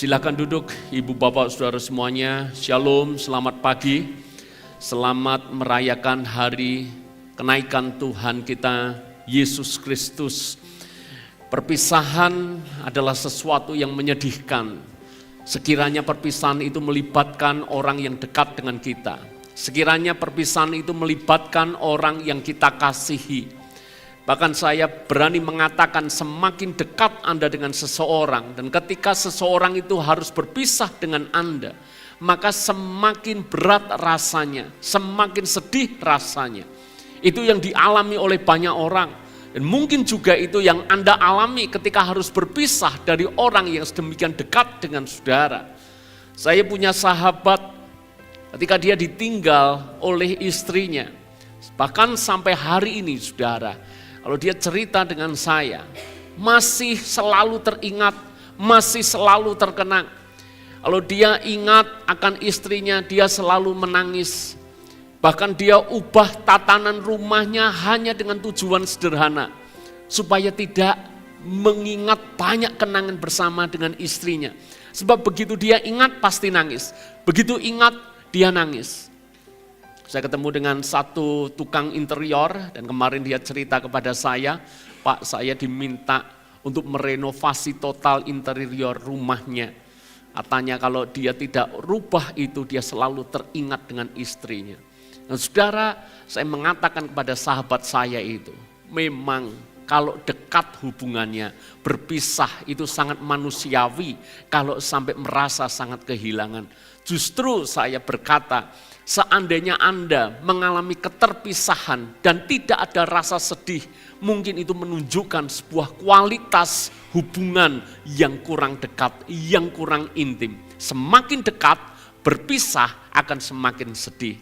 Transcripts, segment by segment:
Silakan duduk, Ibu Bapak Saudara semuanya. Shalom, selamat pagi. Selamat merayakan hari kenaikan Tuhan kita Yesus Kristus. Perpisahan adalah sesuatu yang menyedihkan. Sekiranya perpisahan itu melibatkan orang yang dekat dengan kita. Sekiranya perpisahan itu melibatkan orang yang kita kasihi. Bahkan saya berani mengatakan semakin dekat Anda dengan seseorang, dan ketika seseorang itu harus berpisah dengan Anda, maka semakin berat rasanya, semakin sedih rasanya. Itu yang dialami oleh banyak orang, dan mungkin juga itu yang Anda alami ketika harus berpisah dari orang yang sedemikian dekat dengan saudara. Saya punya sahabat ketika dia ditinggal oleh istrinya, bahkan sampai hari ini saudara, kalau dia cerita dengan saya, masih selalu teringat, masih selalu terkenang. Kalau dia ingat akan istrinya, dia selalu menangis. Bahkan dia ubah tatanan rumahnya hanya dengan tujuan sederhana, supaya tidak mengingat banyak kenangan bersama dengan istrinya. Sebab begitu dia ingat pasti nangis, begitu ingat dia nangis. Saya ketemu dengan satu tukang interior dan kemarin dia cerita kepada saya, Pak, saya diminta untuk merenovasi total interior rumahnya. Katanya kalau dia tidak rubah itu, dia selalu teringat dengan istrinya. Dan saudara, saya mengatakan kepada sahabat saya itu, memang kalau dekat hubungannya, berpisah itu sangat manusiawi kalau sampai merasa sangat kehilangan. Justru saya berkata, seandainya Anda mengalami keterpisahan dan tidak ada rasa sedih, mungkin itu menunjukkan sebuah kualitas hubungan yang kurang dekat, yang kurang intim. Semakin dekat, berpisah akan semakin sedih.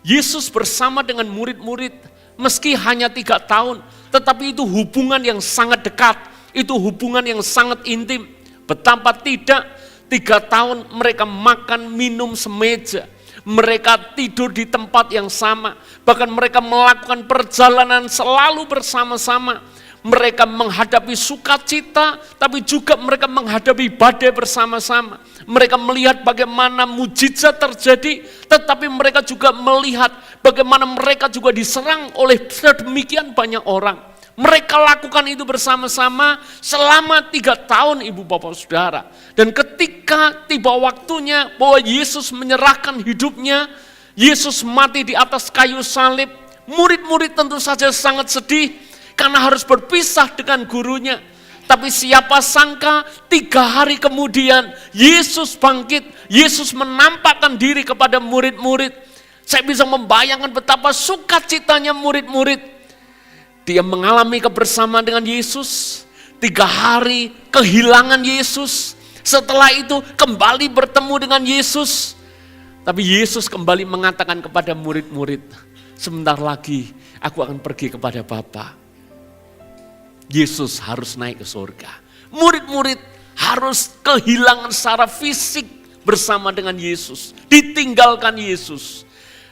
Yesus bersama dengan murid-murid, meski hanya 3 tahun, tetapi itu hubungan yang sangat dekat, itu hubungan yang sangat intim. Betapa tidak, 3 tahun mereka makan minum semeja. Mereka tidur di tempat yang sama, bahkan mereka melakukan perjalanan selalu bersama-sama. Mereka menghadapi sukacita, tapi juga mereka menghadapi badai bersama-sama. Mereka melihat bagaimana mujizat terjadi, tetapi mereka juga melihat bagaimana mereka juga diserang oleh sedemikian banyak orang. Mereka lakukan itu bersama-sama selama 3 tahun Ibu Bapak Saudara. Dan ketika tiba waktunya bahwa Yesus menyerahkan hidupnya, Yesus mati di atas kayu salib, murid-murid tentu saja sangat sedih karena harus berpisah dengan gurunya. Tapi siapa sangka 3 hari kemudian Yesus bangkit, Yesus menampakkan diri kepada murid-murid. Saya bisa membayangkan betapa sukacitanya murid-murid. Dia mengalami kebersamaan dengan Yesus, 3 hari kehilangan Yesus, setelah itu kembali bertemu dengan Yesus. Tapi Yesus kembali mengatakan kepada murid-murid, sebentar lagi aku akan pergi kepada Bapa. Yesus harus naik ke surga. Murid-murid harus kehilangan secara fisik bersama dengan Yesus, ditinggalkan Yesus.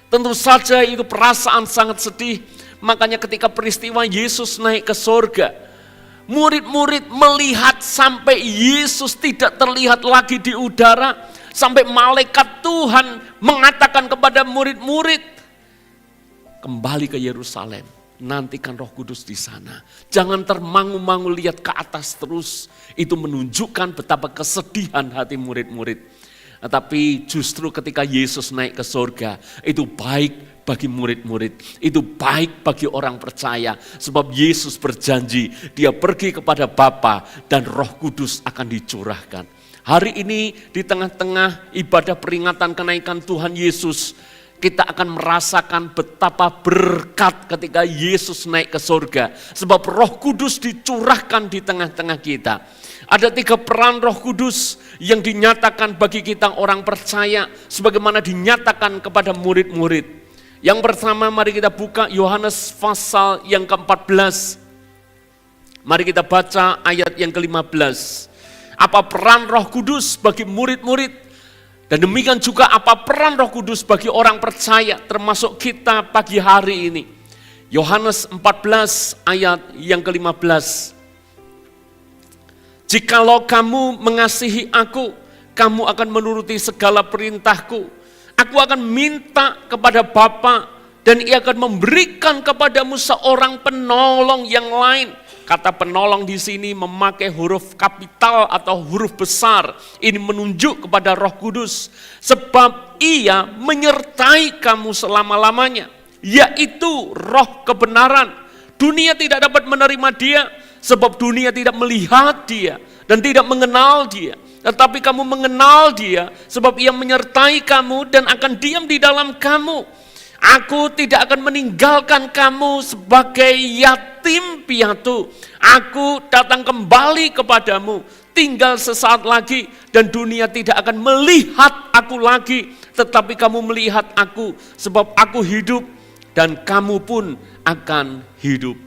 Tentu saja itu perasaan sangat sedih. Makanya ketika peristiwa Yesus naik ke surga, murid-murid melihat sampai Yesus tidak terlihat lagi di udara, sampai malaikat Tuhan mengatakan kepada murid-murid, kembali ke Yerusalem, nantikan Roh Kudus di sana. Jangan termangu-mangu lihat ke atas terus. Itu menunjukkan betapa kesedihan hati murid-murid. Tapi justru ketika Yesus naik ke surga, itu baik bagi murid-murid, itu baik bagi orang percaya. Sebab Yesus berjanji, dia pergi kepada Bapa dan Roh Kudus akan dicurahkan. Hari ini di tengah-tengah ibadah peringatan kenaikan Tuhan Yesus, kita akan merasakan betapa berkat ketika Yesus naik ke surga. Sebab Roh Kudus dicurahkan di tengah-tengah kita. Ada 3 peran Roh Kudus yang dinyatakan bagi kita orang percaya, sebagaimana dinyatakan kepada murid-murid. Yang pertama, mari kita buka Yohanes pasal yang ke-14. Mari kita baca ayat yang ke-15. Apa peran Roh Kudus bagi murid-murid? Dan demikian juga apa peran Roh Kudus bagi orang percaya, termasuk kita pagi hari ini. Yohanes 14 ayat yang ke-15. Jikalau kamu mengasihi aku, kamu akan menuruti segala perintahku. Aku akan minta kepada Bapa dan ia akan memberikan kepadamu seorang penolong yang lain. Kata penolong di sini memakai huruf kapital atau huruf besar. Ini menunjuk kepada Roh Kudus. Sebab ia menyertai kamu selama-lamanya. Yaitu Roh kebenaran. Dunia tidak dapat menerima dia. Sebab dunia tidak melihat dia dan tidak mengenal dia. Tetapi kamu mengenal dia sebab ia menyertai kamu dan akan diam di dalam kamu. Aku tidak akan meninggalkan kamu sebagai yatim piatu. Aku datang kembali kepadamu. Tinggal sesaat lagi dan dunia tidak akan melihat aku lagi. Tetapi kamu melihat aku sebab aku hidup dan kamu pun akan hidup.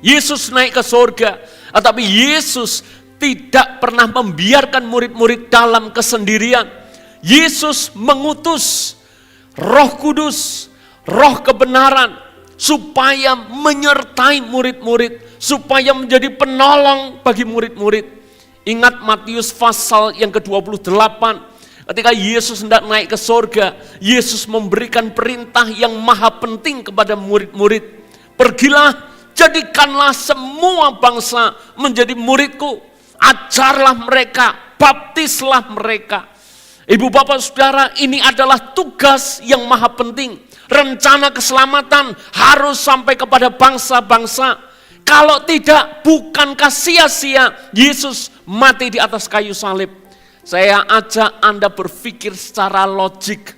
Yesus naik ke surga, tetapi Yesus tidak pernah membiarkan murid-murid dalam kesendirian. Yesus mengutus Roh Kudus, Roh kebenaran, supaya menyertai murid-murid, supaya menjadi penolong bagi murid-murid. Ingat Matius pasal yang ke-28, ketika Yesus hendak naik ke surga, Yesus memberikan perintah yang maha penting kepada murid-murid. Pergilah, jadikanlah semua bangsa menjadi muridku. Ajarlah mereka, baptislah mereka. Ibu bapak saudara, ini adalah tugas yang maha penting. Rencana keselamatan harus sampai kepada bangsa-bangsa. Kalau tidak, bukankah sia-sia Yesus mati di atas kayu salib? Saya ajak Anda berpikir secara logik,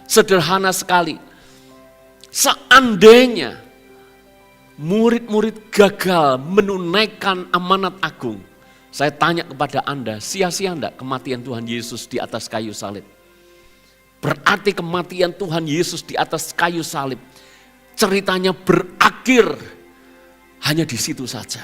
sederhana sekali. Seandainya murid-murid gagal menunaikan amanat agung, saya tanya kepada Anda, sia-sia enggak kematian Tuhan Yesus di atas kayu salib? Berarti kematian Tuhan Yesus di atas kayu salib, ceritanya berakhir hanya di situ saja.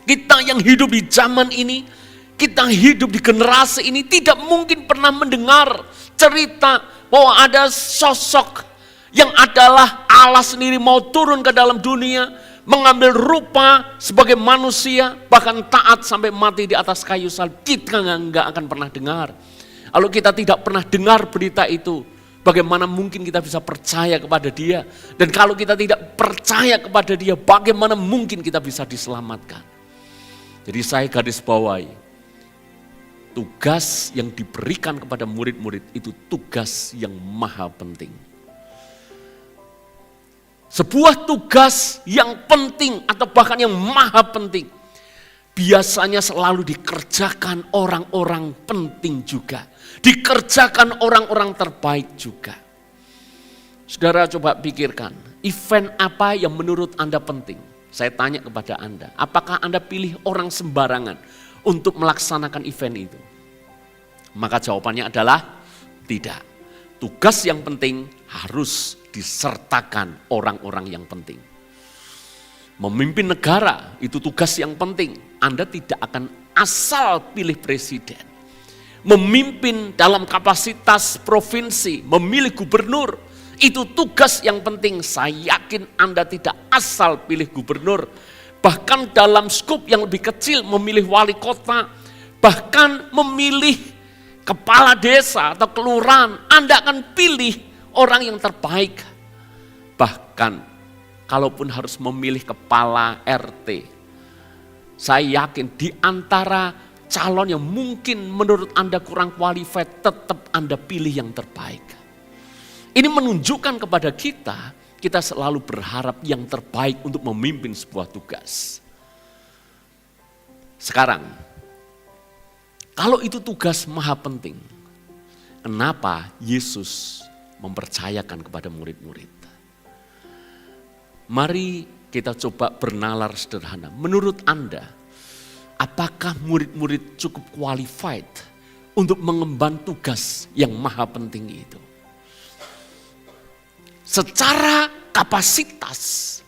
Kita yang hidup di zaman ini, kita hidup di generasi ini tidak mungkin pernah mendengar cerita bahwa ada sosok yang adalah Allah sendiri mau turun ke dalam dunia, mengambil rupa sebagai manusia, bahkan taat sampai mati di atas kayu salib. Kita nggak akan pernah dengar. Kalau kita tidak pernah dengar berita itu, bagaimana mungkin kita bisa percaya kepada dia? Dan kalau kita tidak percaya kepada dia, bagaimana mungkin kita bisa diselamatkan? Jadi saya garis bawahi, tugas yang diberikan kepada murid-murid itu tugas yang maha penting. Sebuah tugas yang penting atau bahkan yang maha penting, biasanya selalu dikerjakan orang-orang penting juga. Dikerjakan orang-orang terbaik juga. Saudara coba pikirkan, event apa yang menurut Anda penting? Saya tanya kepada Anda, apakah Anda pilih orang sembarangan untuk melaksanakan event itu? Maka jawabannya adalah tidak. Tugas yang penting harus disertakan orang-orang yang penting. Memimpin negara itu tugas yang penting. Anda tidak akan asal pilih presiden. Memimpin dalam kapasitas provinsi, memilih gubernur, itu tugas yang penting. Saya yakin Anda tidak asal pilih gubernur. Bahkan dalam skup yang lebih kecil memilih wali kota, bahkan memilih kepala desa atau kelurahan, Anda akan pilih orang yang terbaik. Bahkan kalaupun harus memilih kepala RT, saya yakin di antara calon yang mungkin menurut Anda kurang qualified, tetap Anda pilih yang terbaik. Ini menunjukkan kepada kita selalu berharap yang terbaik untuk memimpin sebuah tugas. Sekarang, kalau itu tugas maha penting, kenapa Yesus mempercayakan kepada murid-murid? Mari kita coba bernalar sederhana. Menurut Anda, apakah murid-murid cukup qualified untuk mengemban tugas yang maha penting itu? Secara kapasitas,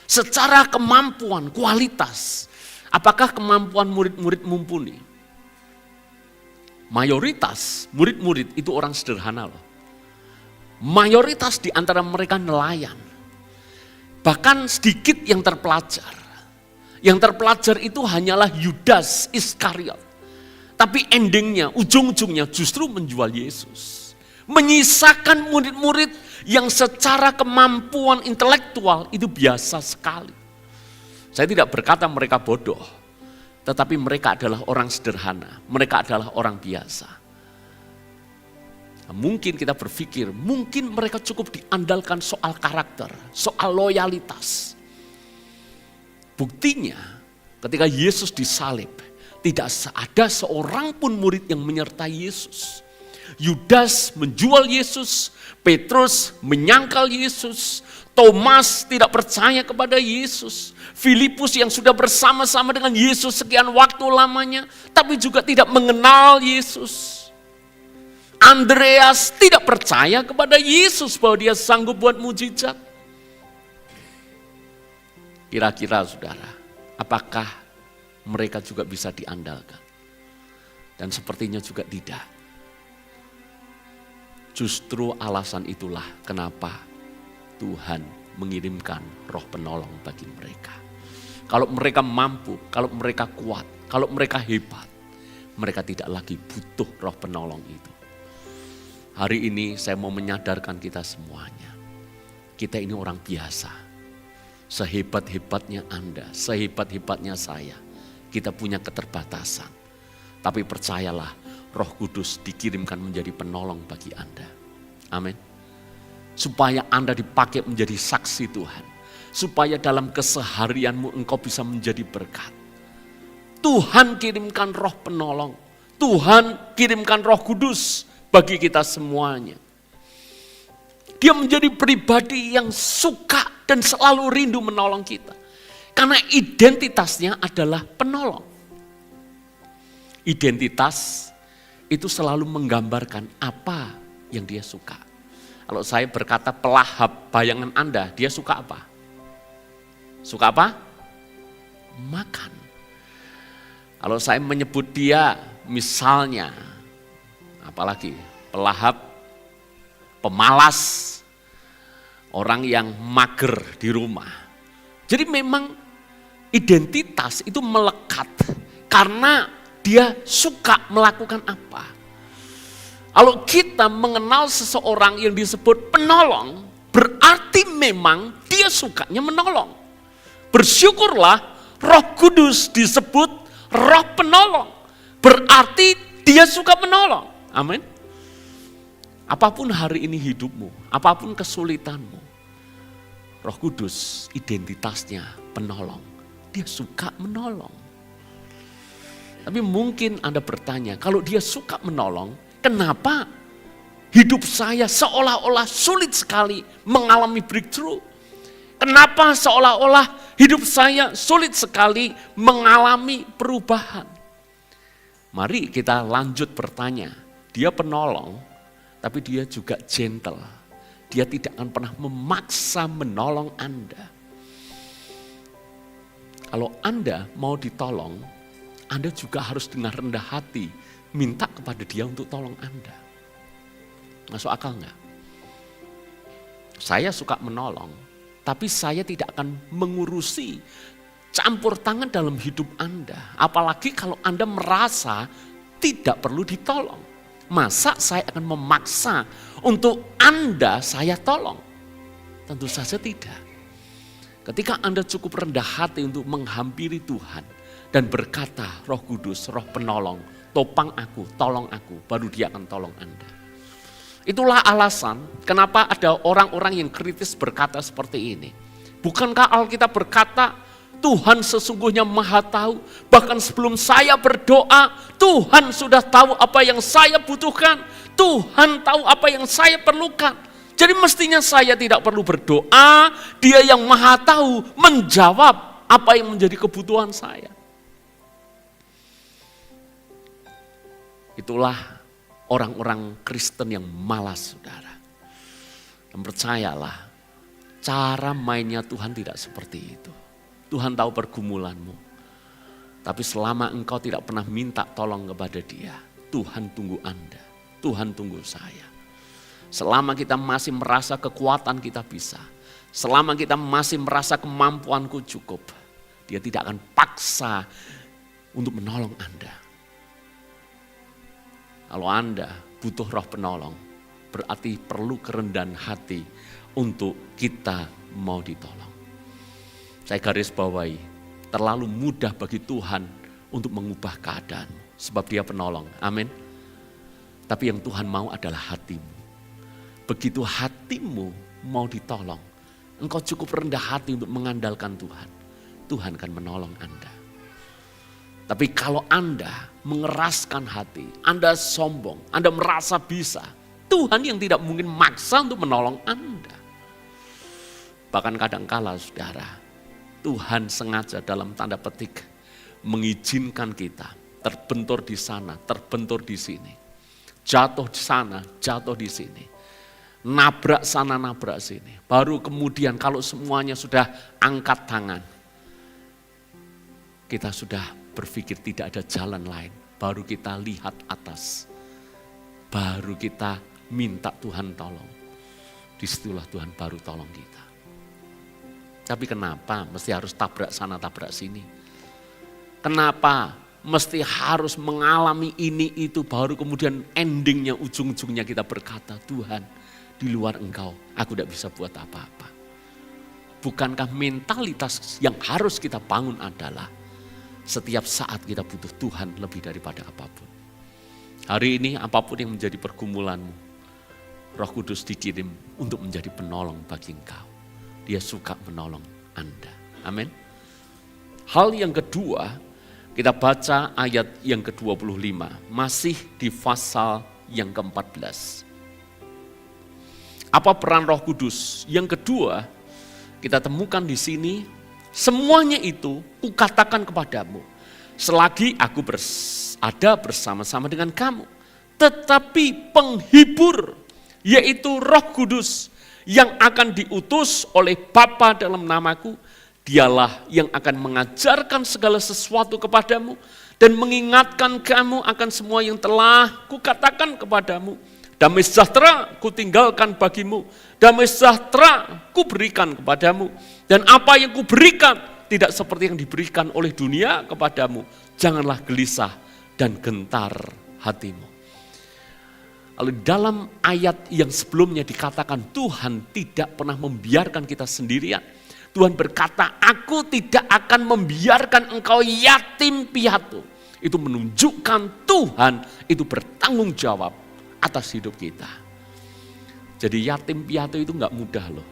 secara kemampuan, kualitas, apakah kemampuan murid-murid mumpuni? Mayoritas murid-murid itu orang sederhana loh. Mayoritas di antara mereka nelayan. Bahkan sedikit yang terpelajar. Yang terpelajar itu hanyalah Yudas Iskariot. Tapi endingnya, ujung-ujungnya justru menjual Yesus. Menyisakan murid-murid yang secara kemampuan intelektual itu biasa sekali. Saya tidak berkata mereka bodoh, tetapi mereka adalah orang sederhana, mereka adalah orang biasa. Mungkin kita berpikir, mungkin mereka cukup diandalkan soal karakter, soal loyalitas. Buktinya ketika Yesus disalib, tidak ada seorang pun murid yang menyertai Yesus. Yudas menjual Yesus, Petrus menyangkal Yesus, Thomas tidak percaya kepada Yesus, Filipus yang sudah bersama-sama dengan Yesus sekian waktu lamanya, tapi juga tidak mengenal Yesus. Andreas tidak percaya kepada Yesus bahwa dia sanggup buat mujizat. Kira-kira saudara, apakah mereka juga bisa diandalkan? Dan sepertinya juga tidak. Justru alasan itulah kenapa Tuhan mengirimkan roh penolong bagi mereka. Kalau mereka mampu, kalau mereka kuat, kalau mereka hebat, mereka tidak lagi butuh roh penolong itu. Hari ini saya mau menyadarkan kita semuanya. Kita ini orang biasa. Sehebat-hebatnya Anda, sehebat-hebatnya saya, kita punya keterbatasan. Tapi percayalah, Roh Kudus dikirimkan menjadi penolong bagi Anda. Amin. Supaya Anda dipakai menjadi saksi Tuhan. Supaya dalam keseharianmu engkau bisa menjadi berkat. Tuhan kirimkan roh penolong. Tuhan kirimkan Roh Kudus bagi kita semuanya. Dia menjadi pribadi yang suka dan selalu rindu menolong kita. Karena identitasnya adalah penolong. Identitas itu selalu menggambarkan apa yang dia suka. Kalau saya berkata pelahap bayangan Anda, dia suka apa? Suka apa? Makan. Kalau saya menyebut dia misalnya, apalagi pelahap, pemalas, orang yang mager di rumah. Jadi memang identitas itu melekat karena dia suka melakukan apa. Kalau kita mengenal seseorang yang disebut penolong, berarti memang dia sukanya menolong. Bersyukurlah Roh Kudus disebut roh penolong. Berarti dia suka menolong. Amin. Apapun hari ini hidupmu, apapun kesulitanmu, Roh Kudus identitasnya penolong. Dia suka menolong. Tapi mungkin Anda bertanya, kalau dia suka menolong, kenapa hidup saya seolah-olah sulit sekali mengalami breakthrough? Kenapa seolah-olah hidup saya sulit sekali mengalami perubahan? Mari kita lanjut bertanya, dia penolong, tapi dia juga gentle. Dia tidak akan pernah memaksa menolong Anda. Kalau Anda mau ditolong, Anda juga harus dengan rendah hati minta kepada dia untuk tolong Anda. Masuk akal enggak? Saya suka menolong, tapi saya tidak akan mengurusi campur tangan dalam hidup Anda. Apalagi kalau Anda merasa tidak perlu ditolong. Masa saya akan memaksa untuk Anda saya tolong? Tentu saja tidak. Ketika Anda cukup rendah hati untuk menghampiri Tuhan dan berkata, Roh Kudus, Roh penolong, topang aku, tolong aku, baru dia akan tolong Anda. Itulah alasan kenapa ada orang-orang yang kritis berkata seperti ini. Bukankah Alkitab berkata, Tuhan sesungguhnya maha tahu, bahkan sebelum saya berdoa, Tuhan sudah tahu apa yang saya butuhkan, Tuhan tahu apa yang saya perlukan. Jadi mestinya saya tidak perlu berdoa, Dia yang maha tahu menjawab apa yang menjadi kebutuhan saya. Itulah orang-orang Kristen yang malas, saudara. Dan percayalah, cara mainnya Tuhan tidak seperti itu. Tuhan tahu pergumulanmu. Tapi selama engkau tidak pernah minta tolong kepada Dia, Tuhan tunggu Anda, Tuhan tunggu saya. Selama kita masih merasa kekuatan kita bisa, selama kita masih merasa kemampuanku cukup, Dia tidak akan paksa untuk menolong Anda. Kalau Anda butuh roh penolong, berarti perlu kerendahan hati untuk kita mau ditolong. Saya garis bawahi, terlalu mudah bagi Tuhan untuk mengubah keadaan, sebab Dia penolong. Amin. Tapi yang Tuhan mau adalah hatimu. Begitu hatimu mau ditolong, engkau cukup rendah hati untuk mengandalkan Tuhan. Tuhan akan menolong Anda. Tapi kalau Anda mengeraskan hati, Anda sombong, Anda merasa bisa, Tuhan yang tidak mungkin maksa untuk menolong Anda. Bahkan kadangkala saudara, Tuhan sengaja dalam tanda petik mengizinkan kita terbentur di sana, terbentur di sini. Jatuh di sana, jatuh di sini. Nabrak sana, nabrak sini. Baru kemudian kalau semuanya sudah angkat tangan, kita sudah berpikir tidak ada jalan lain. Baru kita lihat atas. Baru kita minta Tuhan tolong. Disitulah Tuhan baru tolong kita. Tapi kenapa mesti harus tabrak sana, tabrak sini? Kenapa mesti harus mengalami ini itu baru kemudian endingnya, ujung-ujungnya kita berkata, Tuhan, di luar Engkau aku tidak bisa buat apa-apa. Bukankah mentalitas yang harus kita bangun adalah setiap saat kita butuh Tuhan lebih daripada apapun. Hari ini apapun yang menjadi pergumulanmu, Roh Kudus dikirim untuk menjadi penolong bagi engkau. Dia suka menolong Anda. Amin. Hal yang kedua, kita baca ayat yang ke-25, masih di pasal yang ke-14. Apa peran Roh Kudus? Yang kedua, kita temukan di sini, semuanya itu kukatakan kepadamu, selagi aku ada bersama-sama dengan kamu. Tetapi penghibur, yaitu Roh Kudus, yang akan diutus oleh Bapa dalam namaku, dialah yang akan mengajarkan segala sesuatu kepadamu dan mengingatkan kamu akan semua yang telah kukatakan kepadamu. Damai sejahtera kutinggalkan bagimu, damai sejahtera kuberikan kepadamu. Dan apa yang kuberikan tidak seperti yang diberikan oleh dunia kepadamu. Janganlah gelisah dan gentar hatimu. Lalu dalam ayat yang sebelumnya dikatakan Tuhan tidak pernah membiarkan kita sendirian. Tuhan berkata, aku tidak akan membiarkan engkau yatim piatu. Itu menunjukkan Tuhan itu bertanggung jawab atas hidup kita. Jadi yatim piatu itu enggak mudah loh.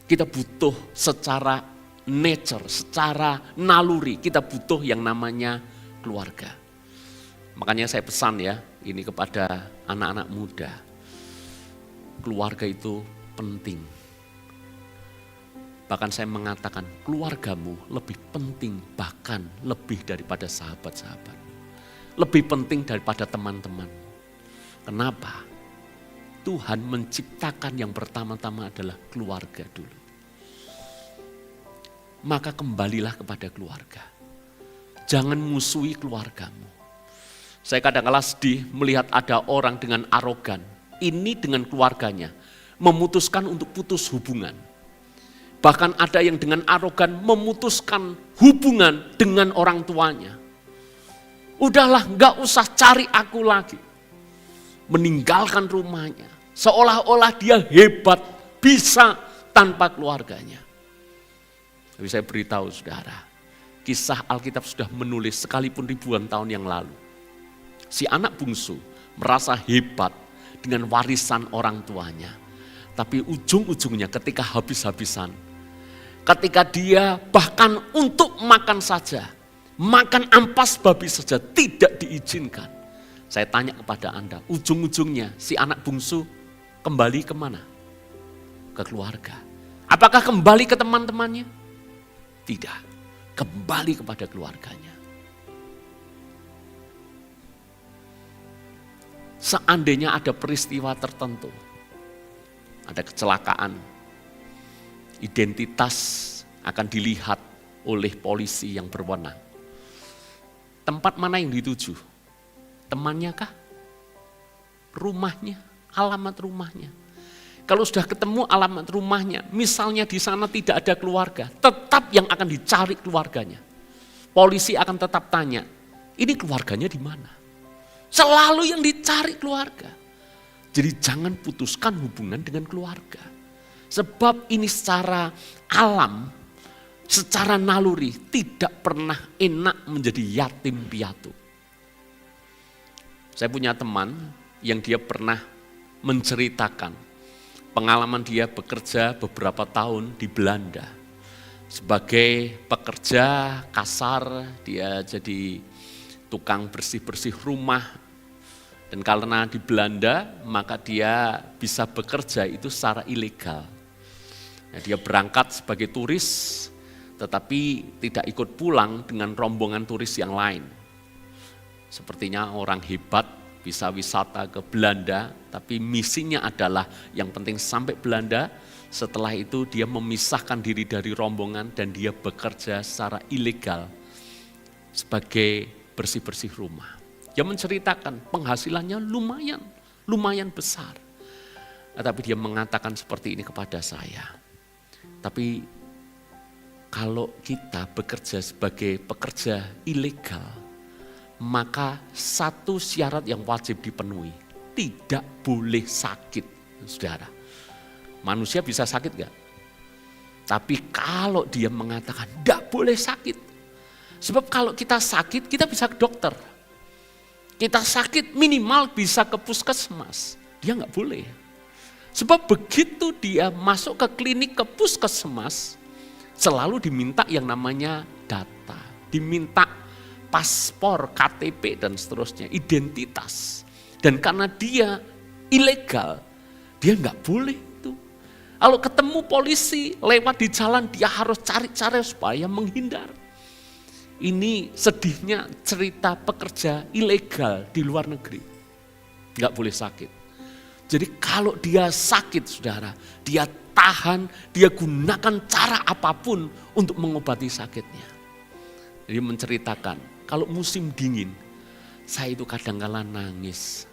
Kita butuh secara nature, secara naluri, kita butuh yang namanya keluarga. Makanya saya pesan ya, ini kepada anak-anak muda. Keluarga itu penting. Bahkan saya mengatakan keluargamu lebih penting, bahkan lebih daripada sahabat-sahabat. Lebih penting daripada teman-teman. Kenapa? Tuhan menciptakan yang pertama-tama adalah keluarga dulu. Maka kembalilah kepada keluarga. Jangan musuhi keluargamu. Saya kadang-kala sedih melihat ada orang dengan arogan, ini dengan keluarganya, memutuskan untuk putus hubungan. Bahkan ada yang dengan arogan memutuskan hubungan dengan orang tuanya. Udahlah, gak usah cari aku lagi. Meninggalkan rumahnya, seolah-olah dia hebat, bisa tanpa keluarganya. Tapi saya beritahu saudara, kisah Alkitab sudah menulis sekalipun ribuan tahun yang lalu. Si anak bungsu merasa hebat dengan warisan orang tuanya. Tapi ujung-ujungnya ketika habis-habisan, ketika dia bahkan untuk makan saja, makan ampas babi saja tidak diizinkan. Saya tanya kepada Anda, ujung-ujungnya si anak bungsu kembali kemana? Ke keluarga. Apakah kembali ke teman-temannya? Tidak, kembali kepada keluarganya. Seandainya ada peristiwa tertentu, ada kecelakaan, identitas akan dilihat oleh polisi yang berwenang. Tempat mana yang dituju? Temannya kah? Rumahnya? Alamat rumahnya? Kalau sudah ketemu alamat rumahnya, misalnya di sana tidak ada keluarga, tetap yang akan dicari keluarganya. Polisi akan tetap tanya, ini keluarganya di mana? Selalu yang dicari keluarga. Jadi jangan putuskan hubungan dengan keluarga. Sebab ini secara alam, secara naluri tidak pernah enak menjadi yatim piatu. Saya punya teman yang dia pernah menceritakan pengalaman dia bekerja beberapa tahun di Belanda. Sebagai pekerja kasar, dia jadi tukang bersih-bersih rumah. Dan karena di Belanda, maka dia bisa bekerja itu secara ilegal. Nah, dia berangkat sebagai turis, tetapi tidak ikut pulang dengan rombongan turis yang lain. Sepertinya orang hebat bisa wisata ke Belanda, tapi misinya adalah yang penting sampai Belanda. Setelah itu dia memisahkan diri dari rombongan dan dia bekerja secara ilegal sebagai bersih-bersih rumah. Dia menceritakan penghasilannya lumayan besar. Tapi dia mengatakan seperti ini kepada saya. Tapi kalau kita bekerja sebagai pekerja ilegal, maka satu syarat yang wajib dipenuhi, tidak boleh sakit, saudara. Manusia bisa sakit gak? Tapi kalau dia mengatakan tidak boleh sakit. Sebab kalau kita sakit, kita bisa ke dokter. Kita sakit minimal bisa ke puskesmas. Dia gak boleh. Sebab begitu dia masuk ke klinik, ke puskesmas, selalu diminta yang namanya data. Diminta paspor, KTP dan seterusnya, identitas. Dan karena dia ilegal, dia gak boleh. Kalau ketemu polisi lewat di jalan, dia harus cari cara supaya menghindar. Ini sedihnya cerita pekerja ilegal di luar negeri. Nggak boleh sakit. Jadi kalau dia sakit, saudara, dia tahan, dia gunakan cara apapun untuk mengobati sakitnya. Jadi menceritakan, kalau musim dingin, saya itu kadang-kala nangis.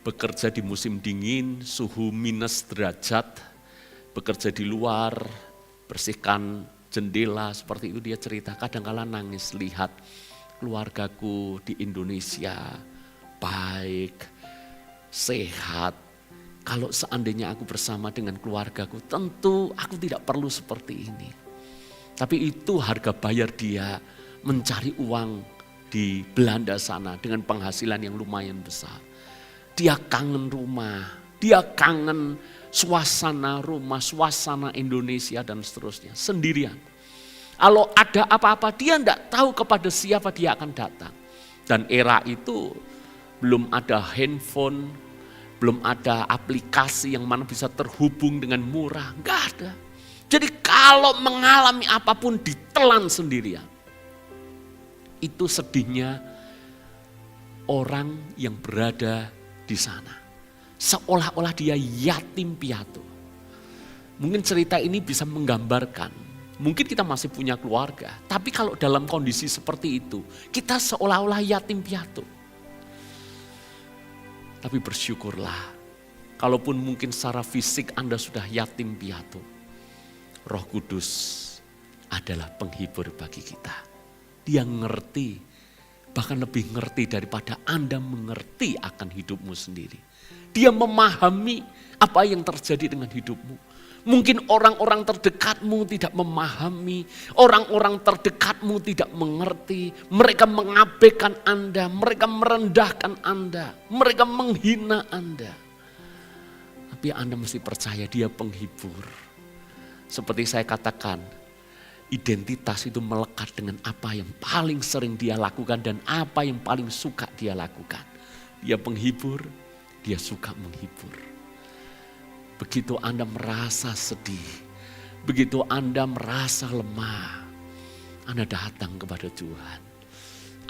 Bekerja di musim dingin, suhu minus derajat, bekerja di luar, bersihkan jendela, seperti itu dia cerita. Kadang-kala nangis lihat keluargaku di Indonesia baik, sehat. Kalau seandainya aku bersama dengan keluargaku, tentu aku tidak perlu seperti ini. Tapi itu harga bayar dia mencari uang di Belanda sana dengan penghasilan yang lumayan besar. Dia kangen rumah, dia kangen suasana rumah, suasana Indonesia dan seterusnya, sendirian. Kalau ada apa-apa dia tidak tahu kepada siapa dia akan datang. Dan era itu belum ada handphone, belum ada aplikasi yang mana bisa terhubung dengan murah, enggak ada. Jadi kalau mengalami apapun ditelan sendirian. Itu sedihnya orang yang berada di sana. Seolah-olah dia yatim piatu. Mungkin cerita ini bisa menggambarkan, mungkin kita masih punya keluarga, tapi kalau dalam kondisi seperti itu, kita seolah-olah yatim piatu. Tapi bersyukurlah, kalaupun mungkin secara fisik Anda sudah yatim piatu, Roh Kudus adalah penghibur bagi kita. Dia ngerti, bahkan lebih ngerti daripada Anda mengerti akan hidupmu sendiri. Dia memahami apa yang terjadi dengan hidupmu. Mungkin orang-orang terdekatmu tidak memahami, orang-orang terdekatmu tidak mengerti. Mereka mengabaikan Anda, mereka merendahkan Anda, mereka menghina Anda. Tapi Anda mesti percaya dia penghibur. Seperti saya katakan, identitas itu melekat dengan apa yang paling sering dia lakukan dan apa yang paling suka dia lakukan. Dia penghibur, dia suka menghibur. Begitu Anda merasa sedih, begitu Anda merasa lemah, Anda datang kepada Tuhan.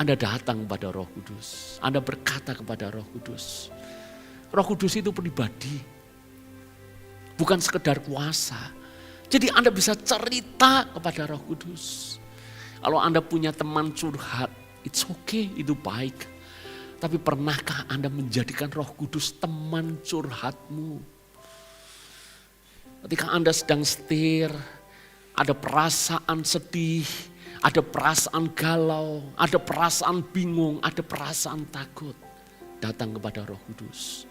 Anda datang kepada Roh Kudus. Anda berkata kepada Roh Kudus. Roh Kudus itu pribadi, bukan sekedar kuasa. Jadi Anda bisa cerita kepada Roh Kudus. Kalau Anda punya teman curhat, it's okay, itu baik. Tapi pernahkah Anda menjadikan Roh Kudus teman curhatmu? Ketika Anda sedang setir, ada perasaan sedih, ada perasaan galau, ada perasaan bingung, ada perasaan takut. Datang kepada Roh Kudus.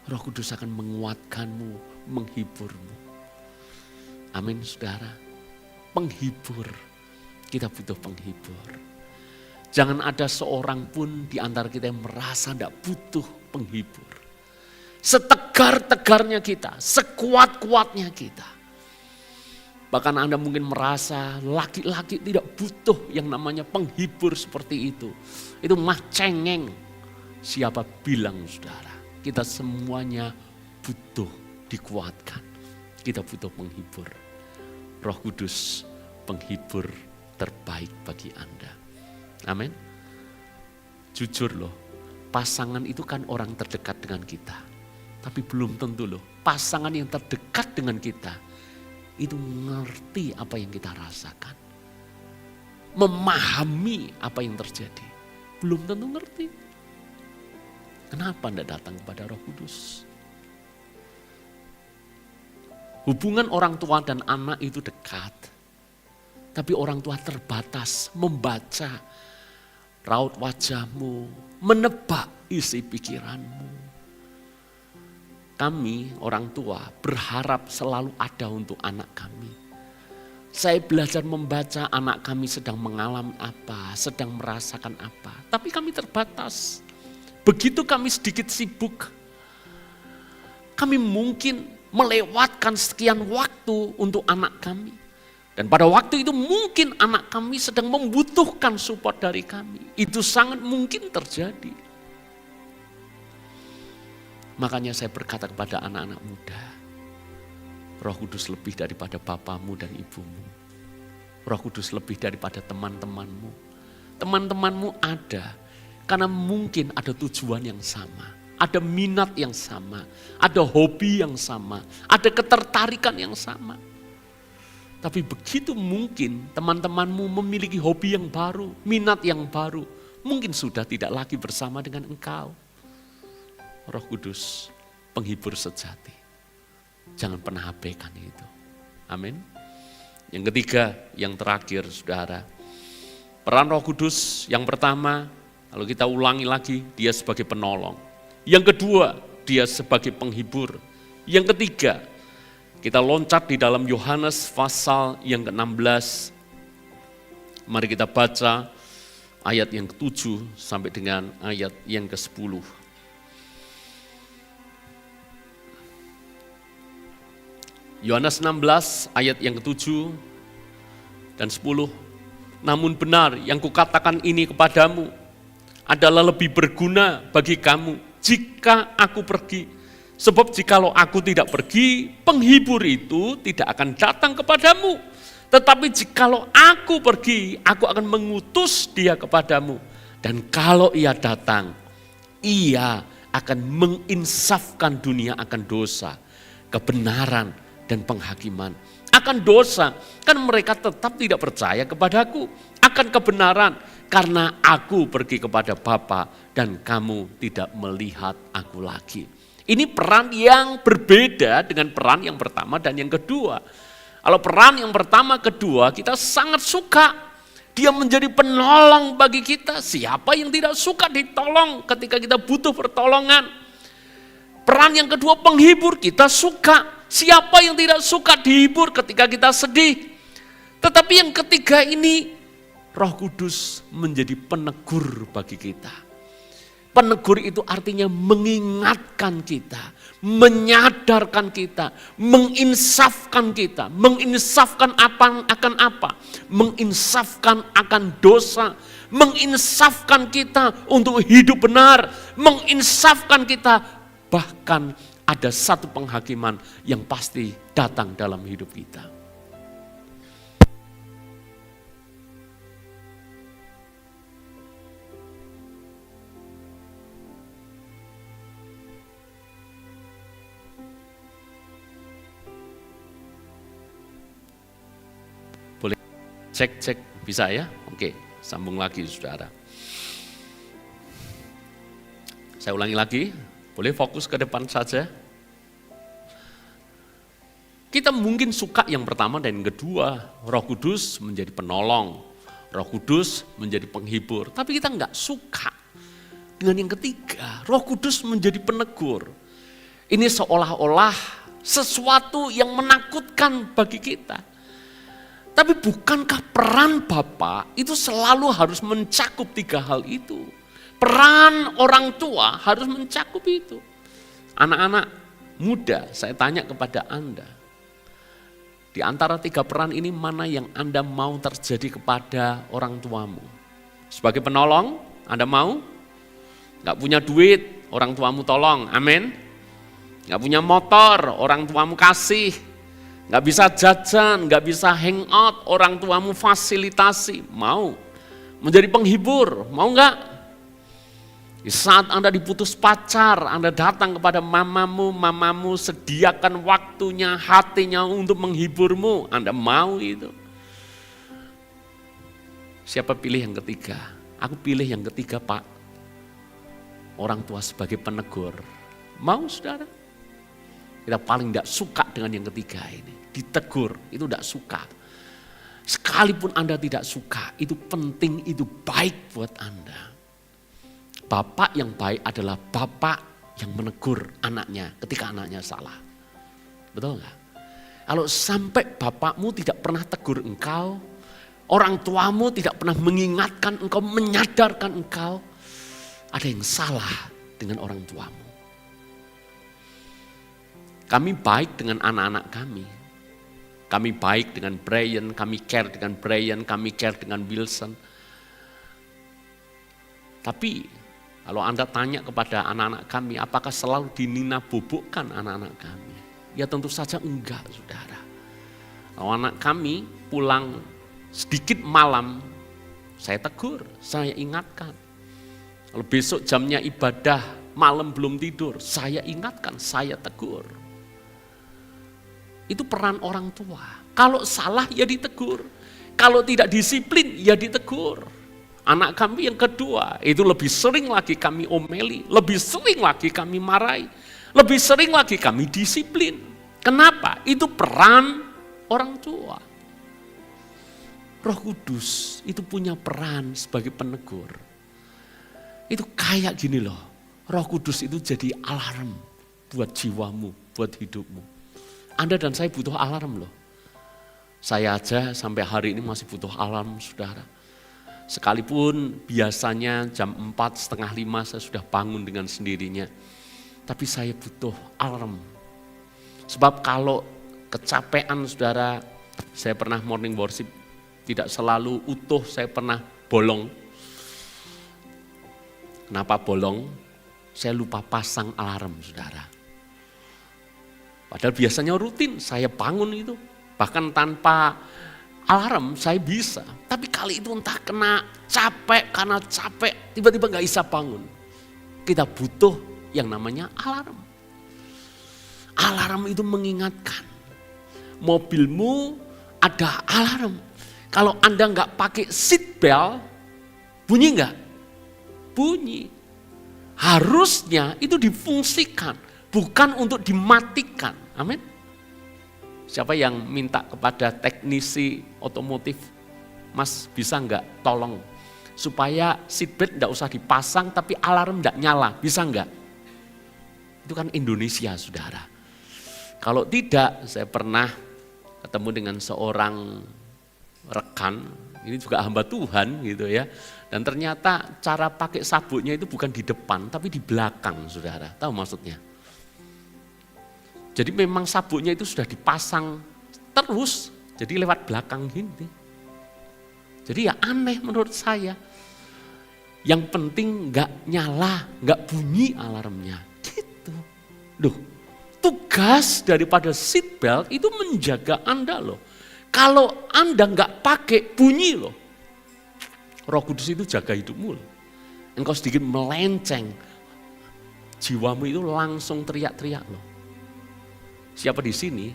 Roh Kudus akan menguatkanmu, menghiburmu. Amin saudara. Penghibur. Kita butuh penghibur. Jangan ada seorang pun di antara kita yang merasa tidak butuh penghibur. Setegar-tegarnya kita, sekuat-kuatnya kita. Bahkan Anda mungkin merasa laki-laki tidak butuh yang namanya penghibur seperti itu. Itu mah cengeng. Siapa bilang saudara, kita semuanya butuh dikuatkan. Kita butuh penghibur. Roh Kudus penghibur terbaik bagi Anda. Amin. Jujur loh, pasangan itu kan orang terdekat dengan kita. Tapi belum tentu loh, pasangan yang terdekat dengan kita itu ngerti apa yang kita rasakan. Memahami apa yang terjadi. Belum tentu ngerti. Kenapa tidak datang kepada Roh Kudus? Hubungan orang tua dan anak itu dekat. Tapi orang tua terbatas membaca raut wajahmu, menebak isi pikiranmu. Kami orang tua berharap selalu ada untuk anak kami. Saya belajar membaca anak kami sedang mengalami apa, sedang merasakan apa. Tapi kami terbatas. Begitu kami sedikit sibuk, kami mungkin melewatkan sekian waktu untuk anak kami. Dan pada waktu itu mungkin anak kami sedang membutuhkan support dari kami. Itu sangat mungkin terjadi. Makanya saya berkata kepada anak-anak muda, Roh Kudus lebih daripada bapamu dan ibumu. Roh Kudus lebih daripada teman-temanmu. Teman-temanmu ada, karena mungkin ada tujuan yang sama. Ada minat yang sama, ada hobi yang sama, ada ketertarikan yang sama. Tapi begitu mungkin teman-temanmu memiliki hobi yang baru, minat yang baru, mungkin sudah tidak lagi bersama dengan engkau. Roh Kudus, penghibur sejati. Jangan pernah abaikan itu. Amin. Yang ketiga, yang terakhir saudara. Peran Roh Kudus yang pertama, kalau kita ulangi lagi, dia sebagai penolong. Yang kedua, dia sebagai penghibur. Yang ketiga, kita loncat di dalam Yohanes pasal yang ke-16. Mari kita baca ayat yang ke-7 sampai dengan ayat yang ke-10. Yohanes 16 ayat yang ke-7 dan 10. Namun benar yang kukatakan ini kepadamu adalah lebih berguna bagi kamu jika aku pergi. Sebab jikalau aku tidak pergi, penghibur itu tidak akan datang kepadamu. Tetapi jikalau aku pergi, aku akan mengutus dia kepadamu. Dan kalau ia datang, ia akan menginsafkan dunia akan dosa, kebenaran, dan penghakiman. Akan dosa, kan mereka tetap tidak percaya kepadaku. Akan kebenaran, karena aku pergi kepada Bapa dan kamu tidak melihat aku lagi. Ini peran yang berbeda dengan peran yang pertama dan yang kedua. Kalau peran yang pertama, kedua, kita sangat suka. Dia menjadi penolong bagi kita. Siapa yang tidak suka ditolong ketika kita butuh pertolongan? Peran yang kedua, penghibur, kita suka. Siapa yang tidak suka dihibur ketika kita sedih? Tetapi yang ketiga ini, Roh Kudus menjadi penegur bagi kita. Penegur itu artinya mengingatkan kita, menyadarkan kita, menginsafkan kita. Menginsafkan akan apa? Menginsafkan akan dosa, menginsafkan kita untuk hidup benar, menginsafkan kita bahkan ada satu penghakiman yang pasti datang dalam hidup kita. Boleh cek bisa ya? Oke, sambung lagi saudara. Saya ulangi lagi. Boleh fokus ke depan saja. Kita mungkin suka yang pertama dan yang kedua, Roh Kudus menjadi penolong. Roh Kudus menjadi penghibur. Tapi kita enggak suka dengan yang ketiga. Roh Kudus menjadi penegur. Ini seolah-olah sesuatu yang menakutkan bagi kita. Tapi bukankah peran Bapa itu selalu harus mencakup tiga hal itu? Peran orang tua harus mencakup itu. Anak-anak muda, saya tanya kepada Anda. Di antara tiga peran ini mana yang Anda mau terjadi kepada orang tuamu? Sebagai penolong, Anda mau? Gak punya duit, orang tuamu tolong, amin. Gak punya motor, orang tuamu kasih. Gak bisa jajan, gak bisa hangout, orang tuamu fasilitasi. Mau? Menjadi penghibur, mau gak? Di saat Anda diputus pacar, Anda datang kepada mamamu sediakan waktunya, hatinya untuk menghiburmu. Anda mau itu? Siapa pilih yang ketiga? Aku pilih yang ketiga, Pak. Orang tua sebagai penegur. Mau, saudara? Kita paling tidak suka dengan yang ketiga ini. Ditegur, itu tidak suka. Sekalipun Anda tidak suka, itu penting, itu baik buat Anda. Bapak yang baik adalah bapak yang menegur anaknya ketika anaknya salah. Betul nggak? Kalau sampai bapakmu tidak pernah tegur engkau, orang tuamu tidak pernah mengingatkan engkau, menyadarkan engkau, ada yang salah dengan orang tuamu. Kami baik dengan anak-anak kami. Kami baik dengan Brian, kami care dengan Brian, kami care dengan Wilson. Tapi kalau Anda tanya kepada anak-anak kami, apakah selalu dinina bobokkan anak-anak kami? Ya tentu saja enggak, saudara. Kalau anak kami pulang sedikit malam, saya tegur, saya ingatkan. Kalau besok jamnya ibadah, malam belum tidur, saya ingatkan, saya tegur. Itu peran orang tua. Kalau salah ya ditegur. Kalau tidak disiplin ya ditegur. Anak kami yang kedua itu lebih sering lagi kami omeli. Lebih sering lagi kami marahi. Lebih sering lagi kami disiplin. Kenapa? Itu peran orang tua. Roh Kudus itu punya peran sebagai penegur. Itu kayak gini loh. Roh Kudus itu jadi alarm buat jiwamu, buat hidupmu. Anda dan saya butuh alarm loh. Saya aja sampai hari ini masih butuh alarm, saudara. Sekalipun biasanya jam 4:30, 5 saya sudah bangun dengan sendirinya. Tapi saya butuh alarm. Sebab kalau kecapean, saudara, saya pernah morning worship, tidak selalu utuh, saya pernah bolong. Kenapa bolong? Saya lupa pasang alarm, saudara. Padahal biasanya rutin, saya bangun itu. Bahkan tanpa alarm saya bisa. Tapi kali itu entah karena capek, tiba-tiba gak bisa bangun. Kita butuh yang namanya alarm. Alarm itu mengingatkan. Mobilmu ada alarm. Kalau Anda gak pakai seat belt, bunyi gak? Bunyi. Harusnya itu difungsikan. Bukan untuk dimatikan, amin. Siapa yang minta kepada teknisi otomotif, Mas bisa enggak tolong supaya seatbelt enggak usah dipasang tapi alarm enggak nyala, bisa enggak? Itu kan Indonesia, saudara. Kalau tidak, saya pernah ketemu dengan seorang rekan, ini juga hamba Tuhan gitu ya. Dan ternyata cara pakai sabuknya itu bukan di depan tapi di belakang, saudara. Tahu maksudnya? Jadi memang sabuknya itu sudah dipasang terus, jadi lewat belakang gini. Jadi ya aneh menurut saya. Yang penting enggak nyala, enggak bunyi alarmnya. Gitu. Loh, tugas daripada seat belt itu menjaga Anda loh. Kalau Anda enggak pakai, bunyi loh. Roh Kudus itu jaga hidupmu loh. Engkau sedikit melenceng, jiwamu itu langsung teriak-teriak loh. Siapa di sini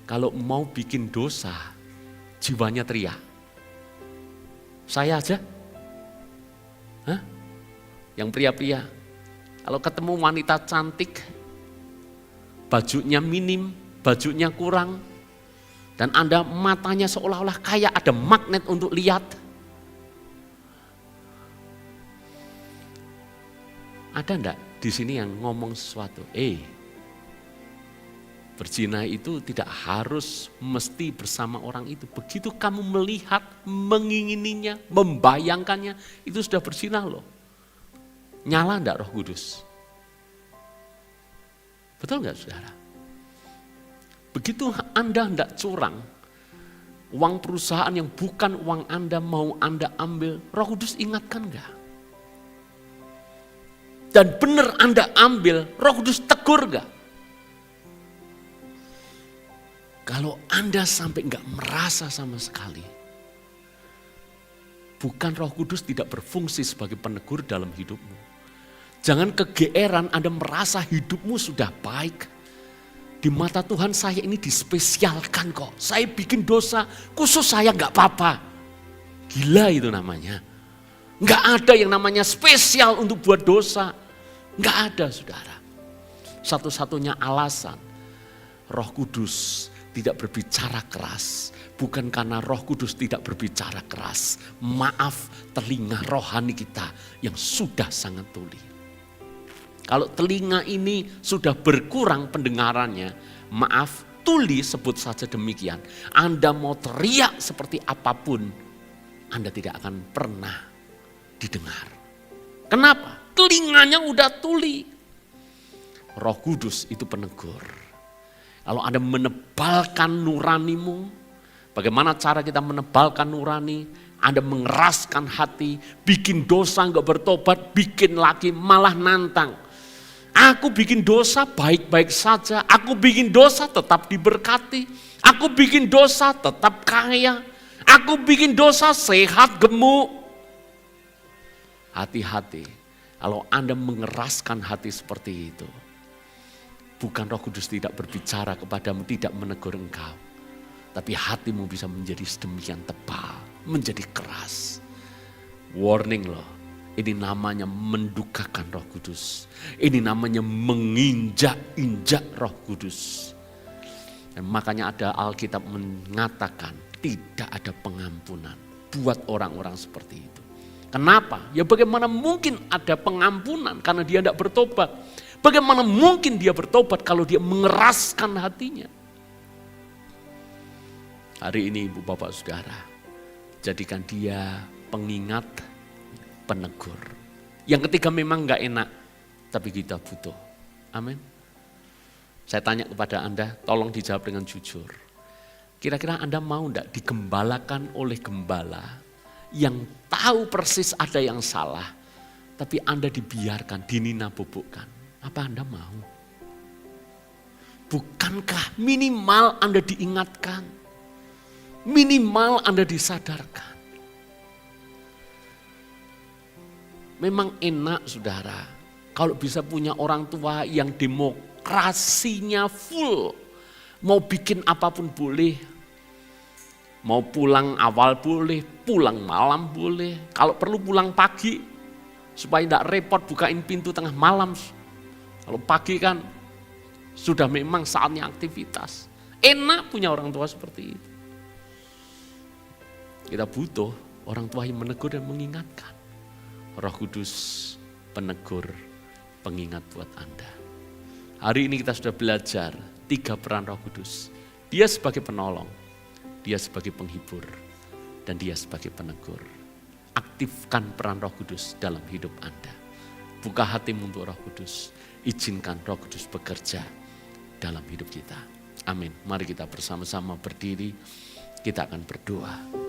kalau mau bikin dosa, jiwanya teriak? Saya aja? Hah? Yang pria-pria, kalau ketemu wanita cantik, bajunya minim, bajunya kurang, Dan Anda matanya seolah-olah kayak ada magnet untuk lihat. Ada enggak di sini yang ngomong sesuatu? Berzina itu tidak harus mesti bersama orang itu. Begitu kamu melihat, mengingininya, membayangkannya, itu sudah berzina loh. Nyala enggak Roh Kudus? Betul enggak saudara? Begitu Anda enggak curang, uang perusahaan yang bukan uang Anda mau Anda ambil, Roh Kudus ingatkan enggak? Dan benar Anda ambil, Roh Kudus tegur enggak? Kalau Anda sampai enggak merasa sama sekali, bukan Roh Kudus tidak berfungsi sebagai penegur dalam hidupmu. Jangan kegeeran Anda merasa hidupmu sudah baik. Di mata Tuhan saya ini dispesialkan kok. Saya bikin dosa, khusus saya enggak apa-apa. Gila itu namanya. Enggak ada yang namanya spesial untuk buat dosa. Enggak ada saudara. Satu-satunya alasan Roh Kudus tidak berbicara keras, bukan karena Roh Kudus tidak berbicara keras. Maaf, telinga rohani kita yang sudah sangat tuli. Kalau telinga ini sudah berkurang pendengarannya, maaf, tuli sebut saja demikian. Anda mau teriak seperti apapun, Anda tidak akan pernah didengar. Kenapa? Telinganya udah tuli. Roh Kudus itu penegur. Kalau Anda menebalkan nuranimu, bagaimana cara kita menebalkan nurani? Anda mengeraskan hati, bikin dosa enggak bertobat, bikin lagi malah nantang. Aku bikin dosa baik-baik saja, aku bikin dosa tetap diberkati, aku bikin dosa tetap kaya, aku bikin dosa sehat gemuk. Hati-hati, kalau Anda mengeraskan hati seperti itu, bukan Roh Kudus tidak berbicara kepadamu, tidak menegur engkau. Tapi hatimu bisa menjadi sedemikian tebal, menjadi keras. Warning loh, ini namanya mendukakan Roh Kudus. Ini namanya menginjak-injak Roh Kudus. Dan makanya ada Alkitab mengatakan tidak ada pengampunan buat orang-orang seperti itu. Kenapa? Ya bagaimana mungkin ada pengampunan karena dia tidak bertobat. Bagaimana mungkin dia bertobat kalau dia mengeraskan hatinya? Hari ini Ibu Bapak Saudara, jadikan dia pengingat, penegur. Yang ketiga memang gak enak, tapi kita butuh. Amin. Saya tanya kepada Anda, tolong dijawab dengan jujur. Kira-kira Anda mau gak digembalakan oleh gembala yang tahu persis ada yang salah, tapi Anda dibiarkan, dinina-bubukkan? Apa Anda mau? Bukankah minimal Anda diingatkan? Minimal Anda disadarkan? Memang enak saudara, kalau bisa punya orang tua yang demokrasinya full. Mau bikin apapun boleh. Mau pulang awal boleh, pulang malam boleh. Kalau perlu pulang pagi, supaya tidak repot bukain pintu tengah malam. Kalau pagi kan sudah memang saatnya aktivitas. Enak punya orang tua seperti itu. Kita butuh orang tua yang menegur dan mengingatkan. Roh Kudus penegur, pengingat buat Anda. Hari ini kita sudah belajar 3 peran Roh Kudus. Dia sebagai penolong, dia sebagai penghibur, dan dia sebagai penegur. Aktifkan peran Roh Kudus dalam hidup Anda. Buka hatimu untuk Roh Kudus. Izinkan Roh Kudus bekerja dalam hidup kita. Amin. Mari kita bersama-sama berdiri. Kita akan berdoa.